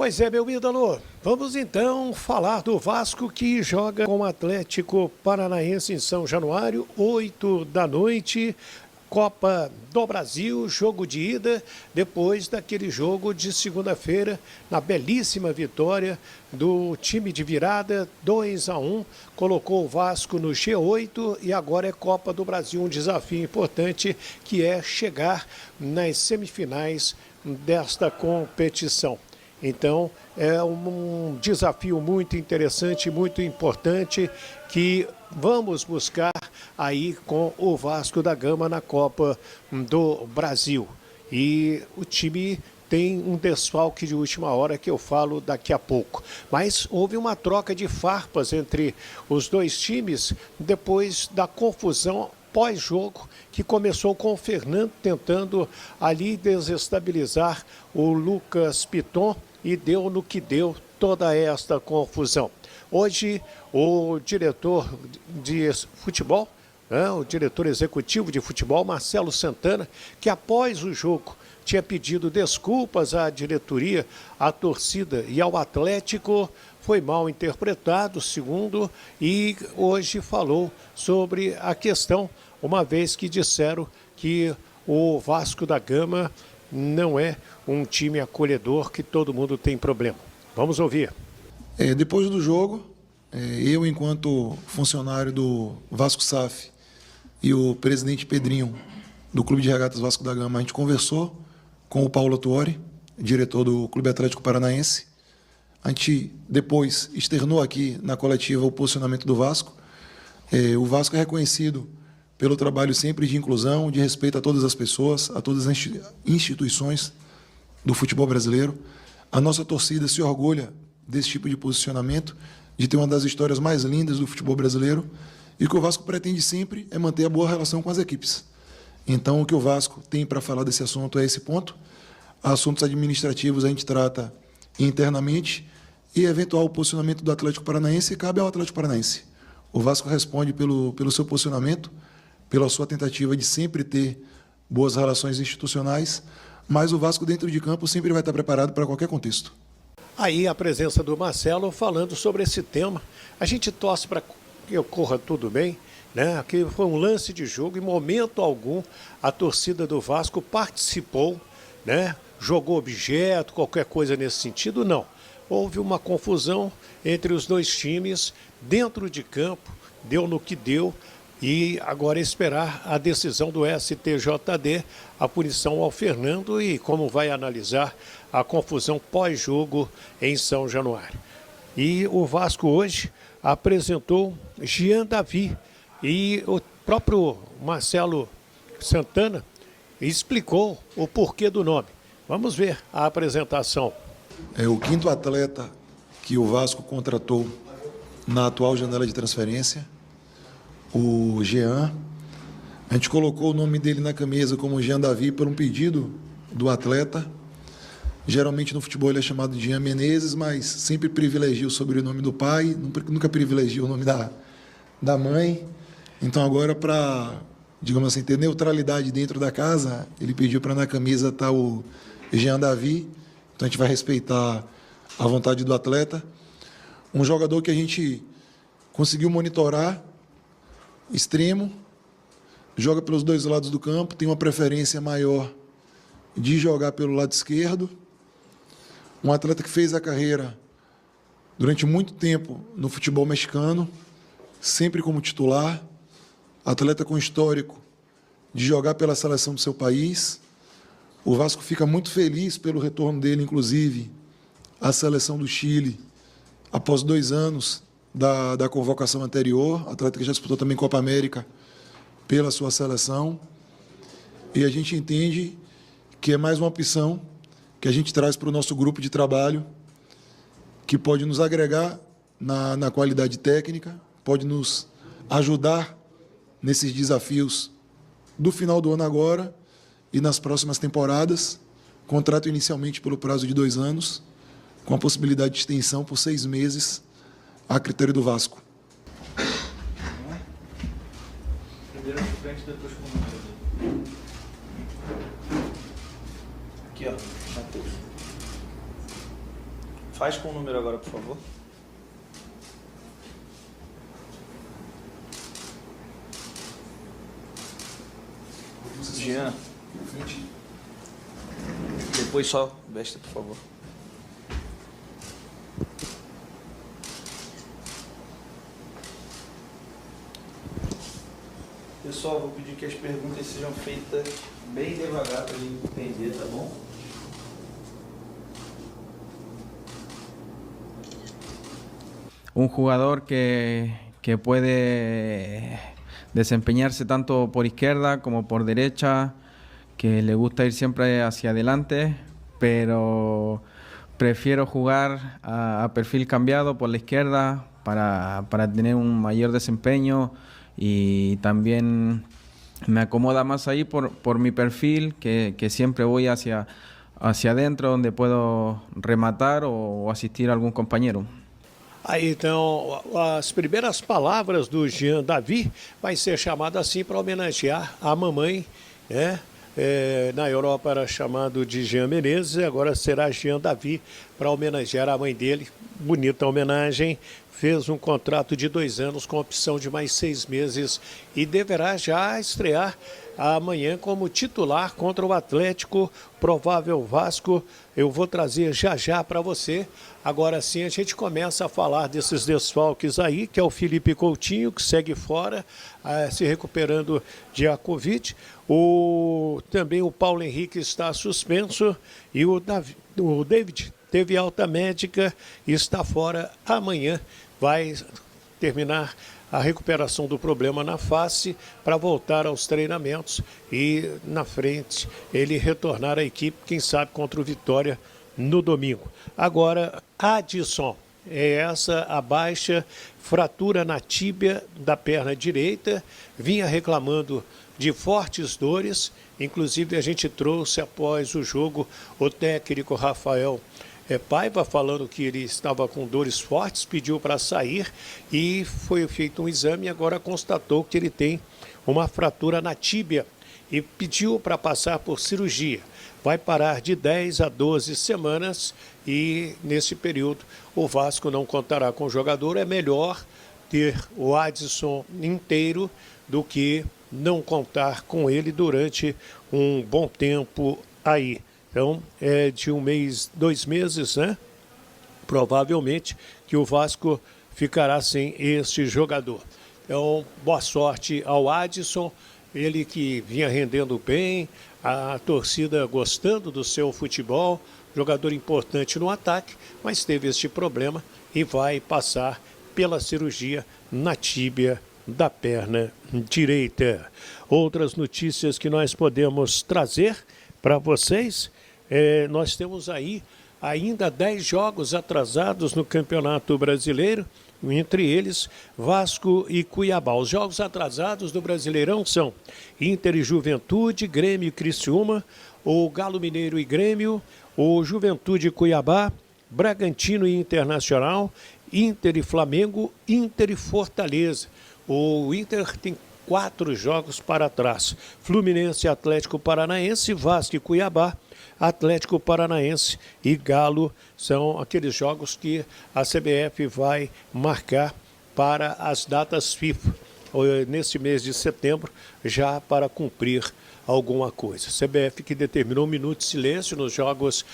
Pois é, meu ídolo, vamos então falar do Vasco que joga com o Atlético Paranaense em São Januário, 8 da noite, Copa do Brasil, jogo de ida, depois daquele jogo de segunda-feira, na belíssima vitória do time de virada, 2-1, colocou o Vasco no G8 e agora é Copa do Brasil, um desafio importante que é chegar nas semifinais desta competição. Então, é um desafio muito interessante, muito importante, que vamos buscar aí com o Vasco da Gama na Copa do Brasil. E o time tem um desfalque de última hora que eu falo daqui a pouco. Mas houve uma troca de farpas entre os dois times depois da confusão pós-jogo, que começou com o Fernando tentando ali desestabilizar o Lucas Piton e deu no que deu toda esta confusão. Hoje, o diretor de futebol, o diretor executivo de futebol, Marcelo Santana, que após o jogo tinha pedido desculpas à diretoria, à torcida e ao Atlético, foi mal interpretado, segundo, e hoje falou sobre a questão, uma vez que disseram que o Vasco da Gama não é um time acolhedor, que todo mundo tem problema. Vamos ouvir. Depois do jogo, eu, enquanto funcionário do Vasco SAF e o presidente Pedrinho, do Clube de Regatas Vasco da Gama, a gente conversou com o Paulo Tuori, diretor do Clube Atlético Paranaense. A gente depois externou aqui na coletiva o posicionamento do Vasco. O Vasco é reconhecido pelo trabalho sempre de inclusão, de respeito a todas as pessoas, a todas as instituições do futebol brasileiro. A nossa torcida se orgulha desse tipo de posicionamento, de ter uma das histórias mais lindas do futebol brasileiro, e o que o Vasco pretende sempre é manter a boa relação com as equipes. Então, o que o Vasco tem para falar desse assunto é esse ponto. Assuntos administrativos a gente trata internamente, e eventual posicionamento do Atlético Paranaense cabe ao Atlético Paranaense. O Vasco responde pelo seu posicionamento, pela sua tentativa de sempre ter boas relações institucionais, mas o Vasco dentro de campo sempre vai estar preparado para qualquer contexto. Aí a presença do Marcelo falando sobre esse tema. A gente torce para que ocorra tudo bem, né? Que foi um lance de jogo, em momento algum a torcida do Vasco participou, né? Jogou objeto, qualquer coisa nesse sentido, não. Houve uma confusão entre os dois times, dentro de campo, deu no que deu, e agora esperar a decisão do STJD, a punição ao Fernando e como vai analisar a confusão pós-jogo em São Januário. E o Vasco hoje apresentou Jean Davi, e o próprio Marcelo Santana explicou o porquê do nome. Vamos ver a apresentação. É o quinto atleta que o Vasco contratou na atual janela de transferência, o Jean. A gente colocou o nome dele na camisa como Jean Davi por um pedido do atleta. Geralmente no futebol ele é chamado de Jean Menezes, mas sempre privilegia o sobrenome do pai, nunca privilegia o nome da mãe. Então agora, para, digamos assim, ter neutralidade dentro da casa, ele pediu para na camisa estar o Jean Davi. Então a gente vai respeitar a vontade do atleta. Um jogador que a gente conseguiu monitorar, extremo, joga pelos dois lados do campo, tem uma preferência maior de jogar pelo lado esquerdo. Um atleta que fez a carreira durante muito tempo no futebol mexicano, sempre como titular, atleta com histórico de jogar pela seleção do seu país. O Vasco fica muito feliz pelo retorno dele, inclusive, à seleção do Chile, após 2 anos da convocação anterior, atleta que já disputou também Copa América pela sua seleção. E a gente entende que é mais uma opção que a gente traz para o nosso grupo de trabalho, que pode nos agregar na qualidade técnica, pode nos ajudar nesses desafios do final do ano agora e nas próximas temporadas. Contrato inicialmente pelo prazo de 2 anos, com a possibilidade de extensão por 6 meses, a critério do Vasco. Primeiro frente, depois com aqui, ó, Matheus. Faz com o número agora, por favor. Jean. Depois só veste, por favor. Pessoal, vou pedir que as perguntas sejam feitas bem devagar para a gente entender, tá bom? Un jugador que puede desempeñarse tanto por izquierda como por derecha, que le gusta ir siempre hacia adelante, pero prefiero jugar a perfil cambiado por la izquierda para tener un mayor desempeño, y también me acomoda más ahí por mi perfil, que siempre voy hacia adentro, donde puedo rematar o asistir a algún compañero. Aí então, as primeiras palavras do Jean Davi vai ser chamado assim para homenagear a mamãe, né? Na Europa era chamado de Jean Menezes, agora será Jean Davi para homenagear a mãe dele. Bonita homenagem. Fez um contrato de 2 anos com opção de mais 6 meses e deverá já estrear amanhã como titular contra o Atlético, provável Vasco. Eu vou trazer já para você. Agora sim a gente começa a falar desses desfalques aí, que é o Felipe Coutinho, que segue fora, se recuperando de a Covid. Também o Paulo Henrique está suspenso e o David teve alta médica e está fora amanhã. Vai terminar a recuperação do problema na face para voltar aos treinamentos e na frente ele retornar à equipe, quem sabe contra o Vitória no domingo. Agora, Adson, é essa a baixa, fratura na tíbia da perna direita, vinha reclamando de fortes dores, inclusive a gente trouxe após o jogo o técnico Rafael Paiva falando que ele estava com dores fortes, pediu para sair e foi feito um exame e agora constatou que ele tem uma fratura na tíbia e pediu para passar por cirurgia. Vai parar de 10 a 12 semanas e nesse período o Vasco não contará com o jogador. É melhor ter o Adson inteiro do que não contar com ele durante um bom tempo aí. Então, é de 1 mês, 2 meses, né? Provavelmente que o Vasco ficará sem este jogador. Então, boa sorte ao Adson, ele que vinha rendendo bem, a torcida gostando do seu futebol, jogador importante no ataque, mas teve este problema e vai passar pela cirurgia na tíbia da perna direita. Outras notícias que nós podemos trazer para vocês. Nós temos aí ainda 10 jogos atrasados no Campeonato Brasileiro, entre eles Vasco e Cuiabá. Os jogos atrasados do Brasileirão são Inter e Juventude, Grêmio e Criciúma, o Galo Mineiro e Grêmio, o Juventude e Cuiabá, Bragantino e Internacional, Inter e Flamengo, Inter e Fortaleza. O Inter tem 4 jogos para trás. Fluminense e Atlético Paranaense, Vasco e Cuiabá, Atlético Paranaense e Galo são aqueles jogos que a CBF vai marcar para as datas FIFA, nesse mês de setembro, já para cumprir alguma coisa. CBF que determinou 1 minuto de silêncio nos jogos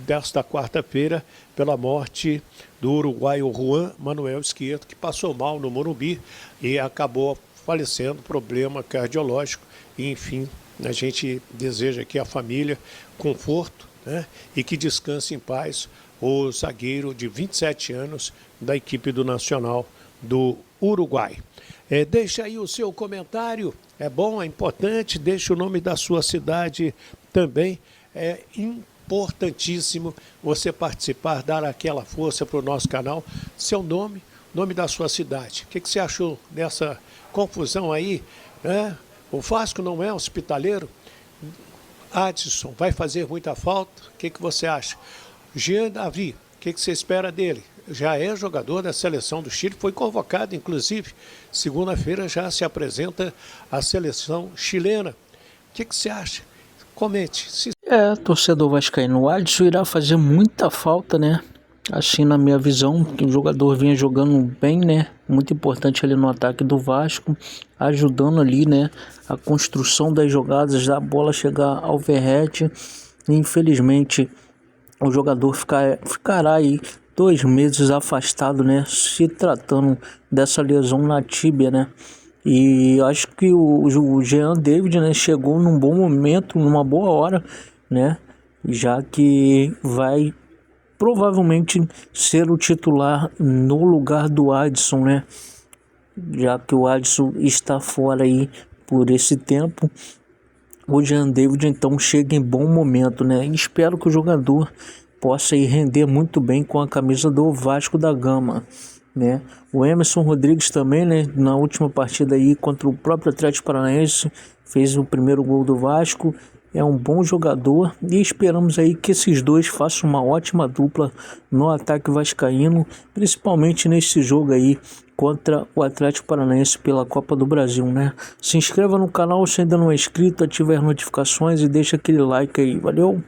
desta quarta-feira pela morte do uruguaio Juan Manuel Esquerdo, que passou mal no Morumbi e acabou falecendo, problema cardiológico, e enfim, a gente deseja que a família conforto, né, e que descanse em paz o zagueiro de 27 anos da equipe do Nacional do Uruguai. Deixa aí o seu comentário, é bom, é importante, deixa o nome da sua cidade também, é importantíssimo você participar, dar aquela força para o nosso canal, seu nome da sua cidade. O que você achou dessa confusão aí, né? O Vasco não é hospitaleiro. Adson vai fazer muita falta. O que você acha? Jean Davi, o que você espera dele? Já é jogador da seleção do Chile, foi convocado, inclusive. Segunda-feira já se apresenta a seleção chilena. O que você acha? Comente. Torcedor vascaíno, o Adson irá fazer muita falta, né? Assim, na minha visão, que o jogador vinha jogando bem, né? Muito importante ali no ataque do Vasco, ajudando ali, né? A construção das jogadas, da bola chegar ao Verratti. Infelizmente, o jogador ficará aí 2 meses afastado, né? Se tratando dessa lesão na tíbia, né? E acho que o Jean David, né, chegou num bom momento, numa boa hora, né? Já que vai provavelmente ser o titular no lugar do Adson, né? Já que o Adson está fora aí por esse tempo, o Jean David então chega em bom momento, né? E espero que o jogador possa ir render muito bem com a camisa do Vasco da Gama, né? O Emerson Rodrigues também, né? Na última partida aí contra o próprio Atlético Paranaense fez o primeiro gol do Vasco. É um bom jogador e esperamos aí que esses dois façam uma ótima dupla no ataque vascaíno, principalmente nesse jogo aí contra o Atlético Paranaense pela Copa do Brasil, né? Se inscreva no canal se ainda não é inscrito, ative as notificações e deixa aquele like aí, valeu?